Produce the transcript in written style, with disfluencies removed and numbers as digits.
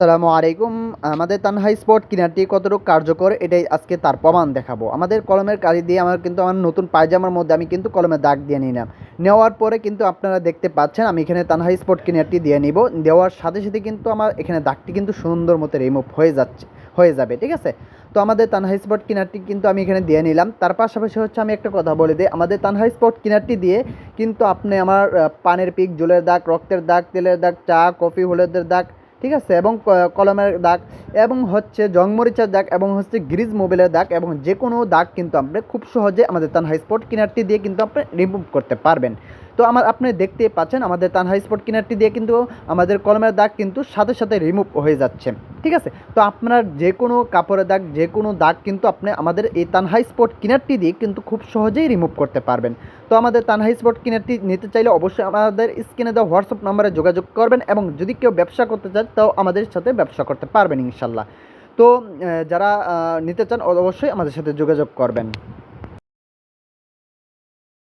আসসালামু আলাইকুম। আমাদের তানহা স্পট কিনারটি কতটুকু কার্যকর এটাই আজকে তার প্রমাণ দেখাবো। আমাদের কলমের কালি দিয়ে আমার নতুন পায়জামার মধ্যে আমি কিন্তু কলমের দাগ দিয়ে নিলাম। নেওয়ার পরে কিন্তু আপনারা দেখতে পাচ্ছেন আমি এখানে তানহা স্পট কিনারটি দিয়ে নিব। দেওয়ার সাথে সাথে কিন্তু আমার এখানে দাগটি কিন্তু সুন্দর মতো রিমুভ হয়ে যাবে, ঠিক আছে? তো আমাদের তানহা স্পট কিনারটি কিন্তু আমি এখানে দিয়ে নিলাম। তার পাশাপাশি হচ্ছে আমি একটা কথা বলে দিই, আমাদের তানহা স্পট কিনারটি দিয়ে কিন্তু আপনি আমার পানের পিক, জলের দাগ, রক্তের দাগ, তেলের দাগ, চা, কফি, হলুদের দাগ, ঠিক আছে, এবং কলমের দাগ এবং হচ্ছে জংমরিচের দাগ এবং হচ্ছে গ্রিজ মোবিলের দাগ এবং যে কোনো দাগ কিন্তু আপনি খুব সহজে আমাদের তানহা স্পট কিনারটি দিয়ে কিন্তু আপনি রিমুভ করতে পারবেন। তো আপনি দেখতেই পাচ্ছেন আমাদের তানহা স্পট কিনারটি দিয়ে কিন্তু আমাদের কলমের দাগ কিন্তু সাথে সাথে রিমুভ হয়ে যাচ্ছে, ঠিক আছে? তো আপনার যে কোনো কাপড়ের দাগ, যে কোনো দাগ কিন্তু আপনি আমাদের এই তানহা স্পট কিনারটি দিয়ে কিন্তু খুব সহজেই রিমুভ করতে পারবেন। তো আমাদের তানহা স্পট কিনারটি নিতে চাইলে অবশ্যই আমাদের স্ক্রিনে দেওয়া হোয়াটসঅ্যাপ নম্বরে যোগাযোগ করবেন এবং যদি কেউ ব্যবসা করতে চান তাও আমাদের সাথে ব্যবসা করতে পারবেন ইনশাল্লাহ। তো যারা নিতে চান অবশ্যই আমাদের সাথে যোগাযোগ করবেন।